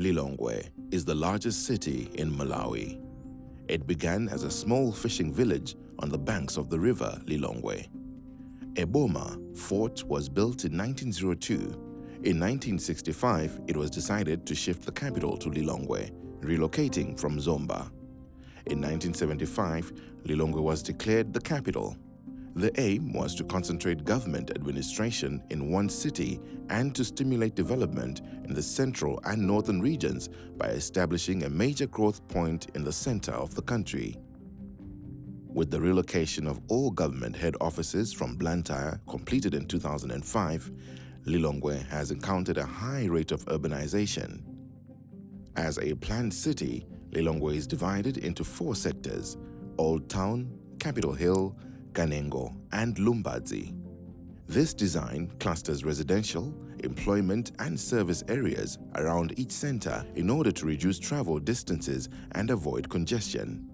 Lilongwe is the largest city in Malawi. It began as a small fishing village on the banks of the river Lilongwe. A boma fort was built in 1902. In 1965, it was decided to shift the capital to Lilongwe, relocating from Zomba. In 1975, Lilongwe was declared the capital. The aim was to concentrate government administration in one city and to stimulate development in the central and northern regions by establishing a major growth point in the center of the country. With the relocation of all government head offices from Blantyre completed in 2005, Lilongwe has encountered a high rate of urbanization. As a planned city, Lilongwe is divided into 4 sectors: Old Town, Capitol Hill, Kanengo, and Lumbadzi. This design clusters residential, employment, and service areas around each center in order to reduce travel distances and avoid congestion.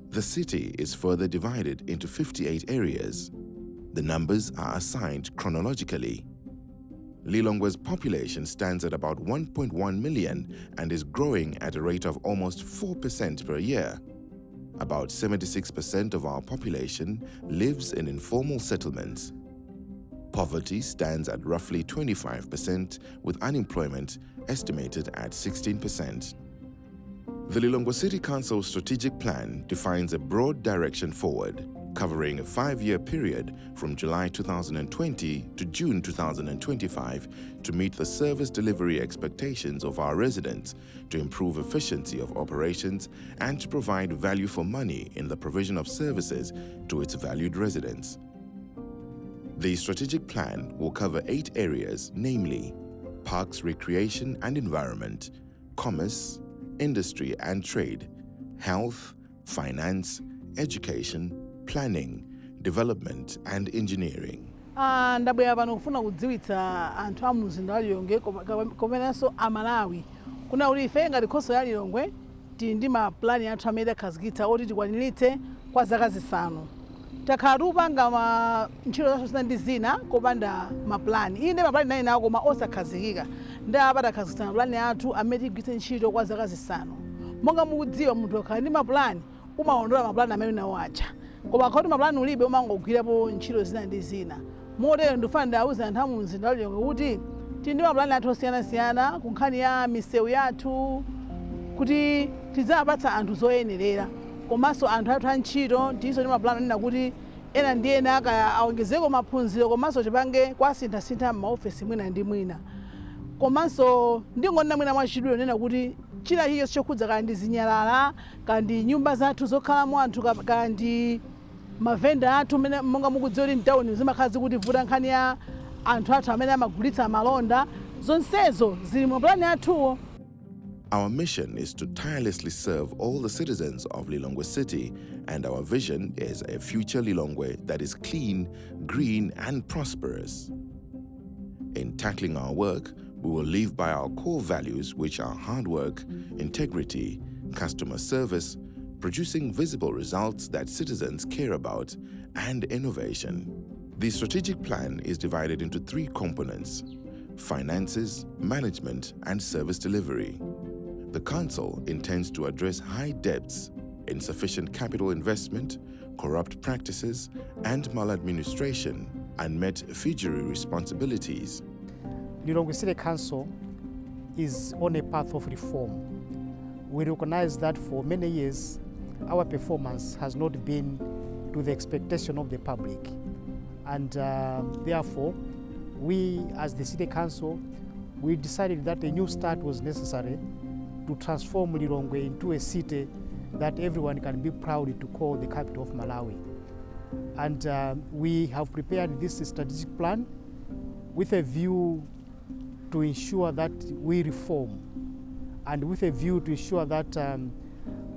The city is further divided into 58 areas. The numbers are assigned chronologically. Lilongwe's population stands at about 1.1 million and is growing at a rate of almost 4% per year. About 76% of our population lives in informal settlements. Poverty stands at roughly 25%, with unemployment estimated at 16%. The Lilongwe City Council strategic plan defines a broad direction forward, covering a 5-year period from July 2020 to June 2025 to meet the service delivery expectations of our residents, to improve efficiency of operations, and to provide value for money in the provision of services to its valued residents. The strategic plan will cover 8 areas, namely parks, recreation and environment, commerce, industry and trade, health, finance, education, planning, development and engineering. Ndabwera pano kufuna kudziwitsa anthu a mzinda wa Lilongwe komanso a Malawi kuna kuti ife ngati khoso ya Lilongwe tili ndi maplani athu amene akhazikitsa oti tikwaniritse kwa zaka zisanu. Takhala tikupanga ntchito zathu zina ndi zina kopanda maplani. Inde maplani nayi nawo koma osakhazikika. Ndi apa takhazikitsa maplani athu amene tigwiritse ntchito kwa zaka zisanu. Monga mukudziwa munthu akhala ndi maplani umaondola maplani amene nawo acha. Koma kuti maplani ulibe umangogwirapo ntchito zina ndi zina. Motero ndifuna ndawuza anthu a mzinda wa Lilongwe kuti tili ndi maplani athu osiyanasiyana ku nkhani ya misewu yathu kuti tidzapatsa anthu zoyenerera. Komanso anthu athu a ntchito tilinso ndi maplani onena kuti ena ndi ena aongezeko maphunziro komanso tipange kwasintha m'maofesi mwina ndi mwina. Komanso ndingonena mwina mwachidule onena kuti chilichonse chokhudza kandi zinyalala kandi nyumba zathu zokhalamo anthu kandi mavenda athu monga mukudziwa kuti mtawuni zimakhala zikutivuta nkhani ya anthu athu amene amagulitsa malonda, zonsezo zili mu maplani athuwo. Our mission is to tirelessly serve all the citizens of Lilongwe City, and our vision is a future Lilongwe that is clean, green, and prosperous. In tackling our work, we will live by our core values, which are hard work, integrity, customer service, producing visible results that citizens care about, and innovation. The strategic plan is divided into 3 components: finances, management, and service delivery. The Council intends to address high debts, insufficient capital investment, corrupt practices, and maladministration, unmet fiduciary responsibilities. Lilongwe City Council is on a path of reform. We recognize that for many years, our performance has not been to the expectation of the public. And therefore, we as the City Council, we decided that a new start was necessary to transform Lilongwe into a city that everyone can be proud to call the capital of Malawi. And we have prepared this strategic plan with a view to ensure that we reform, and with a view to ensure that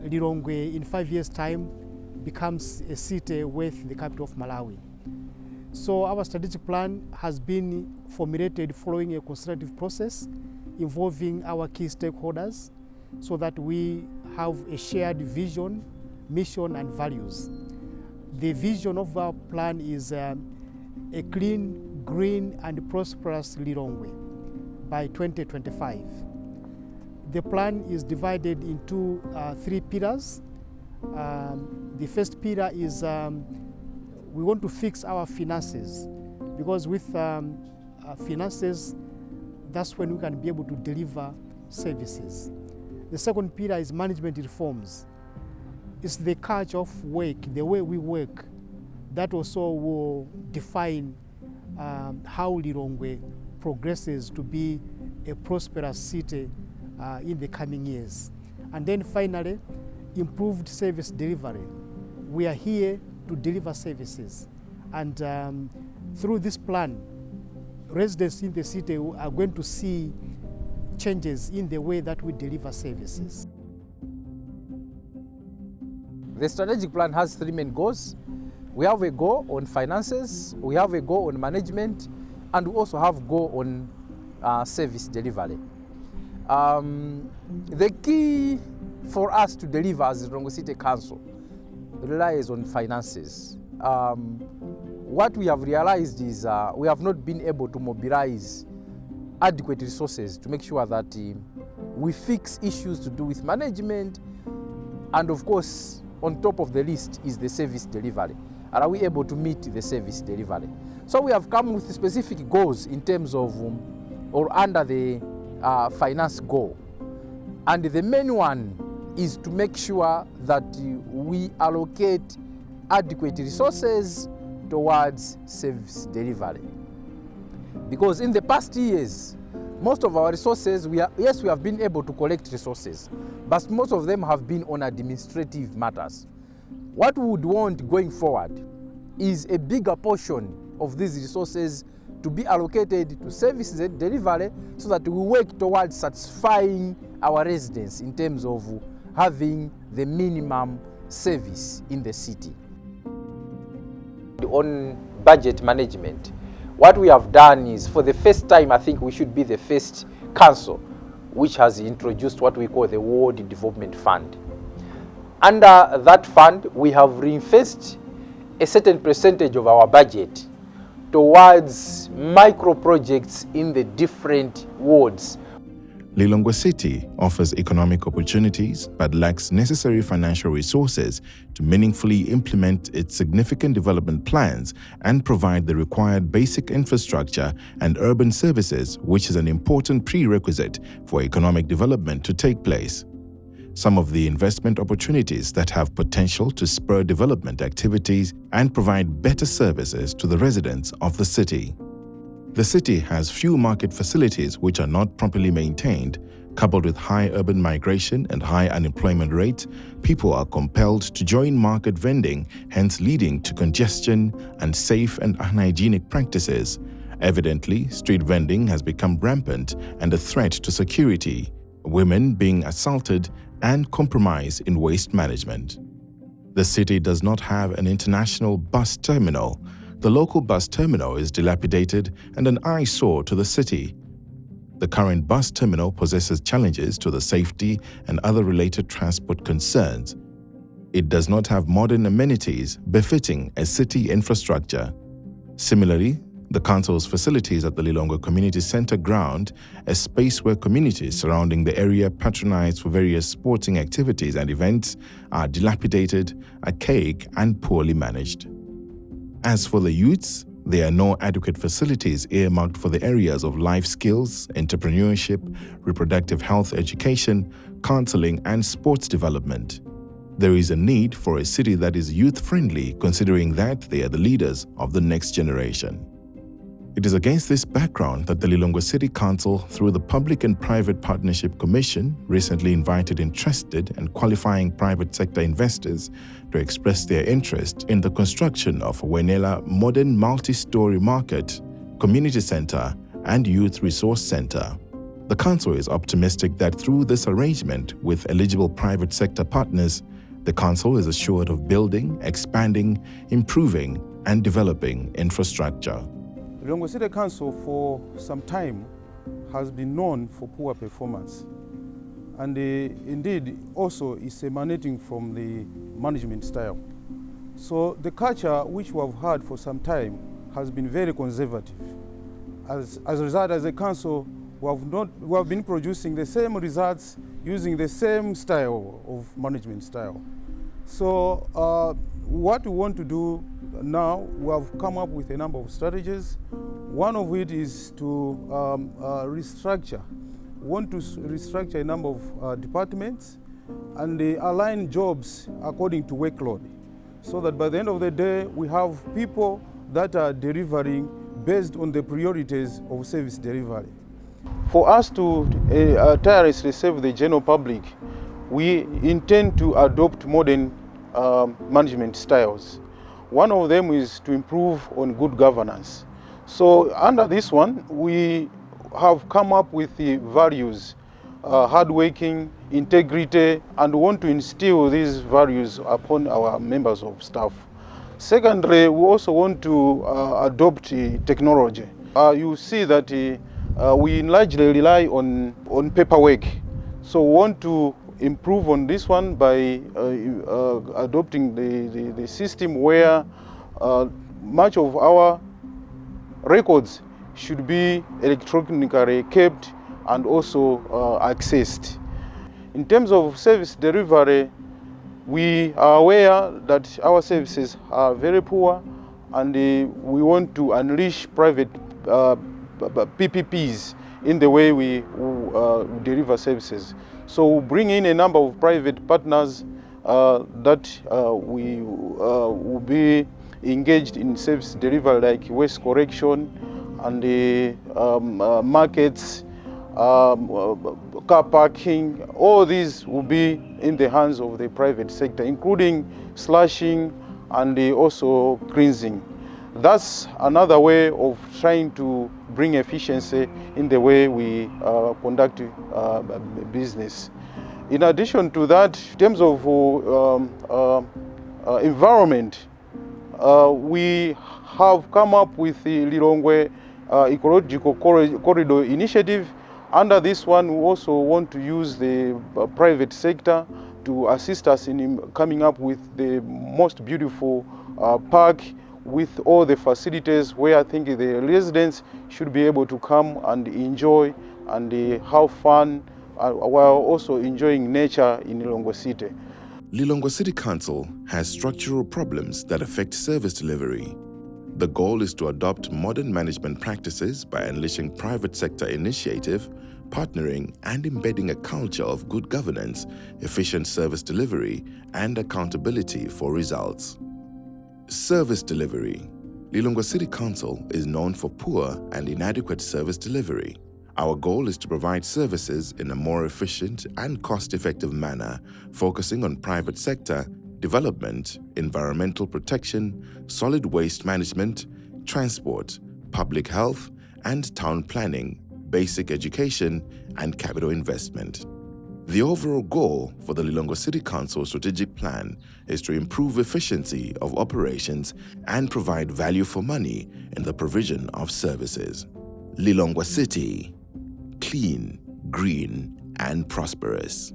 Lilongwe in 5 years' time becomes a city with the capital of Malawi. So our strategic plan has been formulated following a consultative process involving our key stakeholders, so that we have a shared vision, mission, and values. The vision of our plan is a clean, green, and prosperous Lilongwe by 2025. The plan is divided into 3 pillars. The first pillar is we want to fix our finances, because with finances, that's when we can be able to deliver services. The second pillar is management reforms. It's the culture of work, the way we work, that also will define how Lilongwe progresses to be a prosperous city in the coming years. And then finally, improved service delivery. We are here to deliver services. And through this plan, residents in the city are going to see changes in the way that we deliver services. The strategic plan has 3 main goals. We have a goal on finances, we have a goal on management, and we also have a goal on service delivery. The key for us to deliver as the Lilongwe City Council relies on finances. What we have realized is we have not been able to mobilize adequate resources to make sure that we fix issues to do with management, and of course, on top of the list is the service delivery. Are we able to meet the service delivery? So we have come with specific goals in terms of or under the finance goal. And the main one is to make sure that we allocate adequate resources towards service delivery. Because in the past years, most of our resources, we have been able to collect resources, but most of them have been on administrative matters. What we would want going forward is a bigger portion of these resources to be allocated to service delivery, so that we work towards satisfying our residents in terms of having the minimum service in the city. On budget management, what we have done is, for the first time, I think we should be the first council which has introduced what we call the Ward Development Fund. Under that fund, we have reinvested a certain percentage of our budget towards micro projects in the different wards. Lilongwe City offers economic opportunities but lacks necessary financial resources to meaningfully implement its significant development plans and provide the required basic infrastructure and urban services, which is an important prerequisite for economic development to take place. Some of the investment opportunities that have potential to spur development activities and provide better services to the residents of the city. The city has few market facilities which are not properly maintained. Coupled with high urban migration and high unemployment rate, people are compelled to join market vending, hence leading to congestion and safe and unhygienic practices. Evidently, street vending has become rampant and a threat to security, women being assaulted, and compromise in waste management. The city does not have an international bus terminal. The local bus terminal is dilapidated and an eyesore to the city. The current bus terminal possesses challenges to the safety and other related transport concerns. It does not have modern amenities befitting a city infrastructure. Similarly, the council's facilities at the Lilongwe Community Center ground, a space where communities surrounding the area patronize for various sporting activities and events, are dilapidated, archaic, and poorly managed. As for the youths, there are no adequate facilities earmarked for the areas of life skills, entrepreneurship, reproductive health education, counseling, and sports development. There is a need for a city that is youth-friendly, considering that they are the leaders of the next generation. It is against this background that the Lilongwe City Council, through the Public and Private Partnership Commission, recently invited interested and qualifying private sector investors to express their interest in the construction of a Wenela modern multi-story market, community center, and youth resource center. The Council is optimistic that through this arrangement with eligible private sector partners, the Council is assured of building, expanding, improving, and developing infrastructure. Lilongwe City Council for some time has been known for poor performance, and indeed also is emanating from the management style. So the culture which we have had for some time has been very conservative. As a result, as a council, we have been producing the same results using the same style of management style. So what we want to do now, we have come up with a number of strategies. One of it is to restructure. We want to restructure a number of departments and align jobs according to workload, so that by the end of the day, we have people that are delivering based on the priorities of service delivery. For us to tirelessly serve the general public, we intend to adopt modern management styles. One of them is to improve on good governance. So under this one, we have come up with the values, hardworking, integrity, and want to instill these values upon our members of staff. Secondly, we also want to adopt technology. You see that we largely rely on paperwork. So we want to improve on this one by adopting the system where much of our records should be electronically kept and also accessed. In terms of service delivery, we are aware that our services are very poor, and we want to unleash private PPPs in the way we deliver services. So we bring in a number of private partners that we will be engaged in service delivery, like waste collection and the markets, car parking. All these will be in the hands of the private sector, including slashing and also cleansing. That's another way of trying to bring efficiency in the way we conduct business. In addition to that, in terms of environment, we have come up with the Lilongwe Ecological Corridor Initiative. Under this one, we also want to use the private sector to assist us in coming up with the most beautiful park with all the facilities where I think the residents should be able to come and enjoy and have fun while also enjoying nature in Lilongwe City. Lilongwe City Council has structural problems that affect service delivery. The goal is to adopt modern management practices by unleashing private sector initiative, partnering, and embedding a culture of good governance, efficient service delivery, and accountability for results. Service delivery. Lilongwe City Council is known for poor and inadequate service delivery. Our goal is to provide services in a more efficient and cost-effective manner, focusing on private sector, development, environmental protection, solid waste management, transport, public health, and town planning, basic education, and capital investment. The overall goal for the Lilongwe City Council strategic plan is to improve efficiency of operations and provide value for money in the provision of services. Lilongwe City, clean, green, and prosperous.